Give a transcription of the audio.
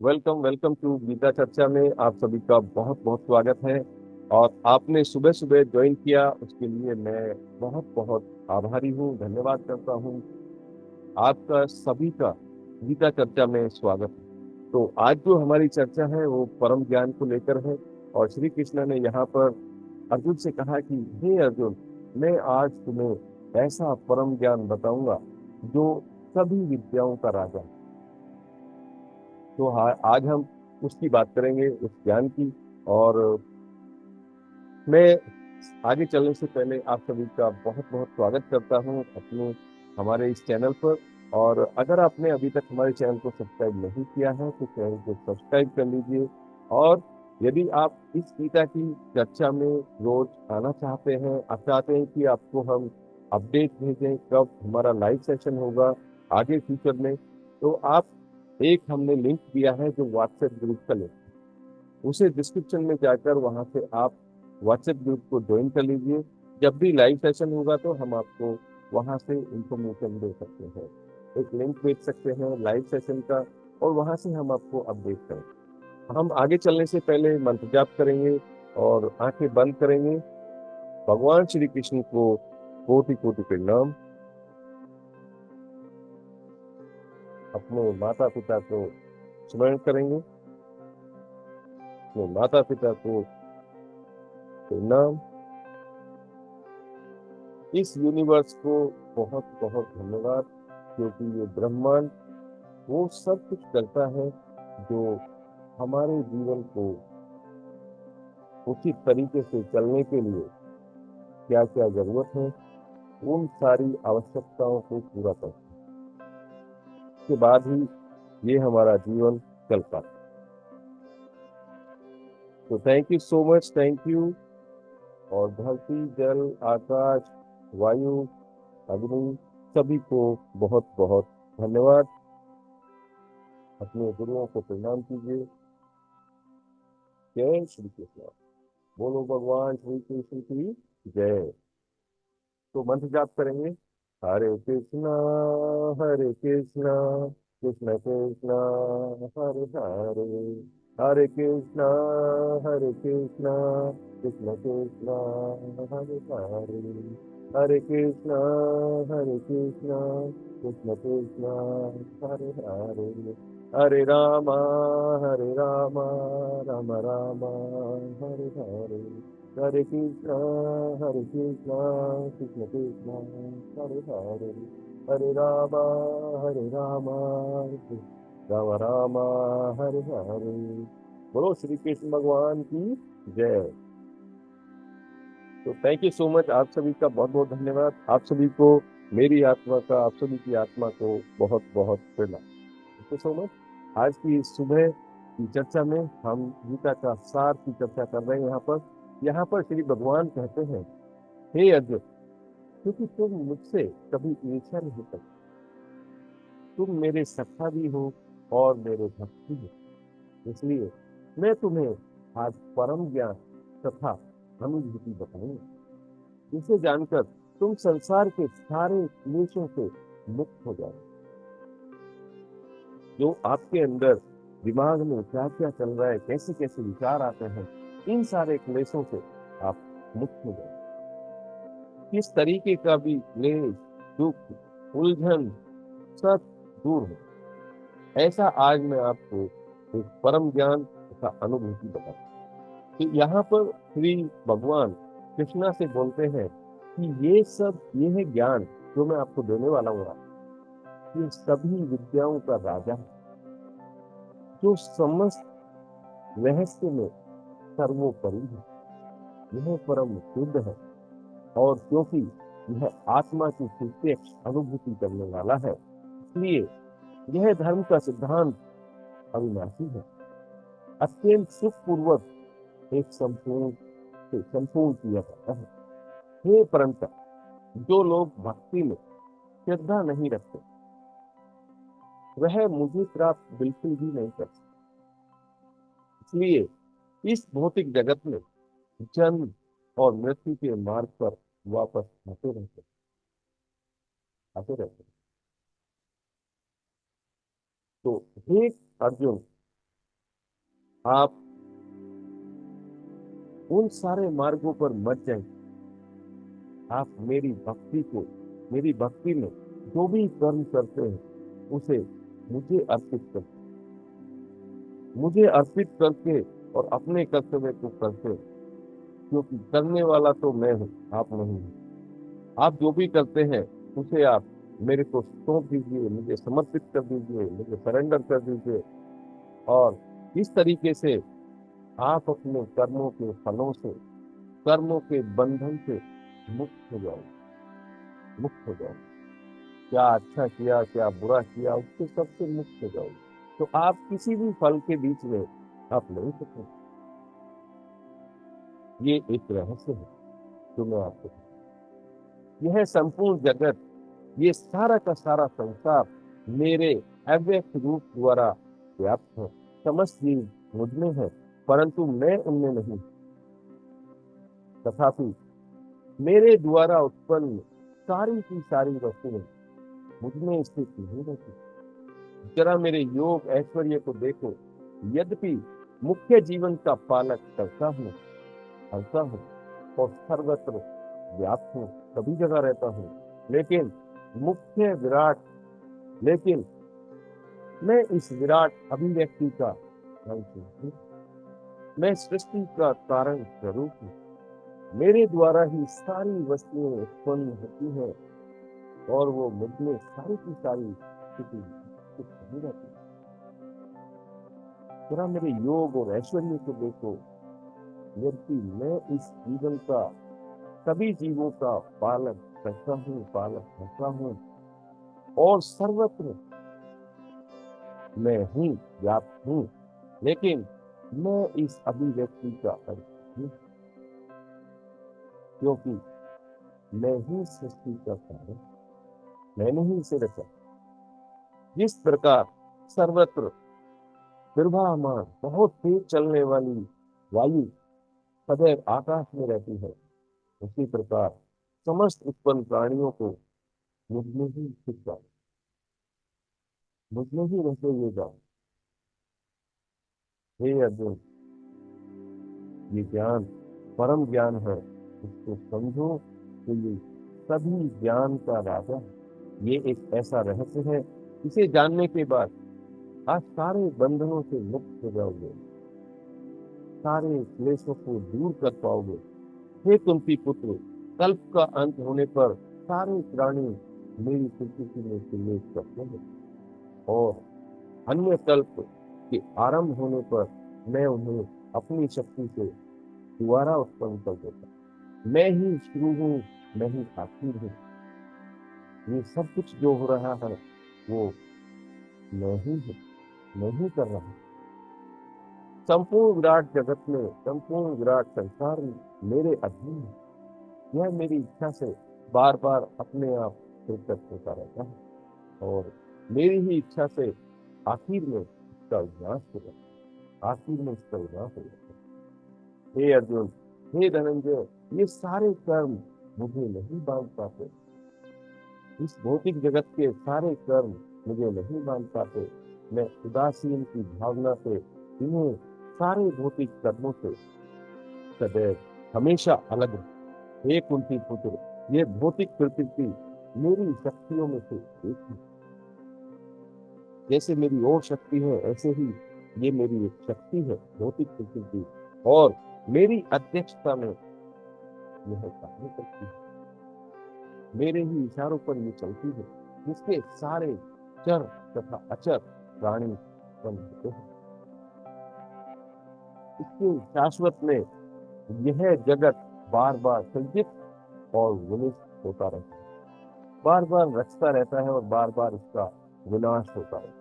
Welcome welcome to Gita चर्चा में आप सभी का बहुत बहुत स्वागत है। और आपने सुबह सुबह ज्वाइन किया उसके लिए मैं बहुत बहुत आभारी हूँ, धन्यवाद करता हूँ। आपका सभी का गीता चर्चा में स्वागत है। तो आज जो हमारी चर्चा है वो परम ज्ञान को लेकर है। और श्री कृष्ण ने यहाँ पर अर्जुन से कहा कि हे अर्जुन, मैं आज तुम्हें ऐसा परम ज्ञान बताऊंगा जो सभी विद्याओं का राजा है। तो आज हम उसकी बात करेंगे, उस ज्ञान की। और मैं आगे चलने से पहले आप सभी का बहुत बहुत स्वागत करता हूं अपने हमारे इस चैनल पर। और अगर आपने अभी तक हमारे चैनल को सब्सक्राइब नहीं किया है तो चैनल को सब्सक्राइब कर लीजिए। और यदि आप इस गीता की चर्चा में रोज आना चाहते हैं, आप चाहते हैं कि आपको हम अपडेट भेजें कब हमारा लाइव सेशन होगा आगे फ्यूचर में, तो आप एक हमने लिंक दिया है जो व्हाट्सएप ग्रुप का लिंक, उसे डिस्क्रिप्शन में जाकर वहां से आप व्हाट्सएप ग्रुप को ज्वाइन कर लीजिए। जब भी लाइव सेशन होगा तो हम आपको वहां से इंफॉर्मेशन दे सकते हैं, एक लिंक भेज सकते हैं लाइव सेशन का, और वहां से हम आपको अपडेट करें। हम आगे चलने से पहले मंत्र जाप करेंगे और आंखें बंद करेंगे। भगवान श्री कृष्ण को कोटि कोटि प्रणाम। अपने माता पिता को स्मरण करेंगे, अपने माता पिता को प्रणाम। इस यूनिवर्स को बहुत बहुत धन्यवाद, क्योंकि ये ब्रह्मांड वो सब कुछ करता है जो हमारे जीवन को उचित तरीके से चलने के लिए क्या क्या जरूरत है, उन सारी आवश्यकताओं को पूरा करता है। उसके बाद ही ये हमारा जीवन चल पाता है। तो thank you so much, thank you. और धरती, जल, आकाश, वायु, अग्नि, सभी को बहुत बहुत धन्यवाद। अपने गुरुओं को प्रणाम कीजिए। जय श्री कृष्ण। बोलो भगवान श्री कृष्ण की जय। तो मंत्र जाप करेंगे। हरे कृष्णा, हरे कृष्णा, कृष्ण कृष्णा, हरे हरे, हरे कृष्णा, हरे कृष्णा, कृष्ण कृष्णा, हरे हरे, हरे कृष्णा, हरे कृष्णा, कृष्ण कृष्णा, हरे हरे, हरे रामा, हरे रामा, राम राम, हरे हरे, हरे कृष्णा, हरे कृष्णा, कृष्ण कृष्णा, हरे हरे, हरे रामा, हरे रामा, राम राम, हरे हरे। बोलो श्री कृष्ण भगवान की जय। तो थैंक यू सो मच, आप सभी का बहुत बहुत धन्यवाद। आप सभी को मेरी आत्मा का, आप सभी की आत्मा को बहुत बहुत प्रणाम। Thank you so much. आज की सुबह की चर्चा में हम गीता का सार की चर्चा कर रहे हैं। यहाँ पर श्री भगवान कहते हैं, हे अर्जुन, क्योंकि तुम मुझसे कभी ईर्ष्या नहीं करते, तुम मेरे सखा भी हो और मेरे भक्त भी हो, इसलिए मैं तुम्हें आज परम ज्ञान तथा अनुभूति बताऊंगा, जिसे जानकर तुम संसार के सारे क्लेशों से मुक्त हो जाओ। जो आपके अंदर दिमाग में क्या क्या चल रहा है, कैसे कैसे विचार आते हैं, इन सारे क्लेशों से आप मुक्त हो जाओ। किस तरीके का भी क्लेश, दुख, उलझन सब दूर हो, ऐसा आज मैं आपको एक परम ज्ञान तथा अनुभूति बताता हूँ। तो यहाँ पर श्री भगवान कृष्णा से बोलते हैं कि ये है ज्ञान जो मैं आपको देने वाला हूँ, ये सभी विद्याओं का राजा है, जो समस्त रहस्य में सर्वोपरि है, यह परम शुद्ध है। और क्योंकि यह आत्मा की प्रत्यक्ष अनुभूति करने वाला है, इसलिए यह धर्म का सिद्धांत अविनाशी है, अत्यंत सुखपूर्वक एक संपूर्ण से संपूर्ण किया जाता है। हे परंतु, जो लोग भक्ति में श्रद्धा नहीं रखते, वह मुझे प्राप्त बिल्कुल भी नहीं कर सकते। इसलिए इस भौतिक जगत में जन्म और मृत्यु के मार्ग पर वापस आते रहते। तो हे अर्जुन, आप उन सारे मार्गों पर मत जाइए। आप मेरी भक्ति में जो भी कर्म करते हैं उसे मुझे अर्पित करके और अपने कर्तव्य को करते, क्योंकि करने वाला तो मैं हूँ, आप नहीं हैं। आप जो भी करते हैं उसे आप मेरे को सौंप दीजिए, मुझे समर्पित कर दीजिए, मुझे सरेंडर कर दीजिए। और इस तरीके से आप अपने कर्मों के फलों से, कर्मों के बंधन से मुक्त हो जाओ, मुक्त हो जाओ। क्या अच्छा किया, क्या बुरा किया, उससे सबसे मुक्त हो जाओ। तो आप किसी भी फल के बीच में आप नहीं सकते। ये एक रहस्य है जो मैं आपको, यह संपूर्ण जगत, ये सारा का सारा संसार मेरे अव्यक्त रूप द्वारा व्याप्त है। समस्त जीव मुझ में है, परंतु मैं उनमें नहीं। तथापि मेरे द्वारा उत्पन्न सारी की सारी वस्तुएं मुझ में स्थित नहीं रहती। जरा मेरे योग ऐश्वर्य को देखो। यद्यपि मुख्य जीवन का पालक करता हूँ, हंसता हूँ और सर्वत्र व्याप्त हूँ, सभी जगह रहता हूँ, लेकिन मुख्य विराट लेकिन मैं इस विराट अभिव्यक्ति का अंश हूँ। मैं सृष्टि का कारण स्वरूप हूँ। मेरे द्वारा ही सारी वस्तुएं उत्पन्न होती हैं और वो मुझ में सारी की सारी स्थिति नहीं रहती। जरा मेरे योग और ऐश्वर्य को देखो। यदि मैं इस जीवन का, सभी जीवों का पालक करता हूँ, पालक करता हूँ और सर्वत्र मैं हूँ, व्याप्त हूँ, लेकिन मैं इस अभिव्यक्ति का अर्थ हूँ, क्योंकि मैं ही सृष्टि का कारण, मैंने ही इसे रचा। जिस प्रकार सर्वत्र निर्वाहमान बहुत तेज चलने वाली वायु सदैव आकाश में रहती है, उसी प्रकार समस्त उत्पन्न प्राणियों को मुझ में ही स्थित जाओ, मुझ में ही रहते हुए जाओ। हे अर्जुन, ये ज्ञान परम ज्ञान है, इसको समझो तो ये सभी ज्ञान का राजा है। ये एक ऐसा रहस्य है, इसे जानने के बाद आज सारे बंधनों से मुक्त हो जाओगे, सारे क्लेशों को दूर कर पाओगे। हे कुंती पुत्र, कल्प का अंत होने पर सारे प्राणी मेरी प्रकृति में प्रवेश करते हैं और अन्य कल्प के आरंभ होने पर मैं उन्हें अपनी शक्ति से दोबारा उत्पन्न कर देता। मैं ही शुरू हूँ, मैं ही आखिर हूँ। ये सब कुछ जो हो रहा है वो मैं ही हूँ, मैं ही कर रहा हूँ। संपूर्ण विराट जगत में, संपूर्ण विराट संसार में मेरे अधीन है। यह मेरी इच्छा से बार बार अपने आप प्रकट होता रहता है और मेरी ही इच्छा से आखिर में इसका विनाश हो जाता है, आखिर में इसका विनाश हो जाता है। हे अर्जुन, हे धनंजय, ये सारे कर्म मुझे नहीं बांध पाते। इस भौतिक जगत के सारे कर्म मुझे नहीं बांध पाते। मैं उदासीन की भावना से इन्हें सारे भौतिक कर्मों से सदैव हमेशा अलग हूं। हे कुंती पुत्र, ये भौतिक प्रकृति मेरी शक्तियों में से एक है। जैसे मेरी और शक्ति है, ऐसे ही ये मेरी एक शक्ति है, भौतिक प्रकृति, और मेरी अध्यक्षता में यह कार्य करती है। मेरे ही इशारों पर ये चलती है, जिसके सारे चर तथा अचर प्राणी बन होते हैं। इसके शाश्वत में यह जगत बार बार सृजित और विनिष्ट होता रहता है, बार बार रचता रहता है और बार बार इसका विनाश होता है।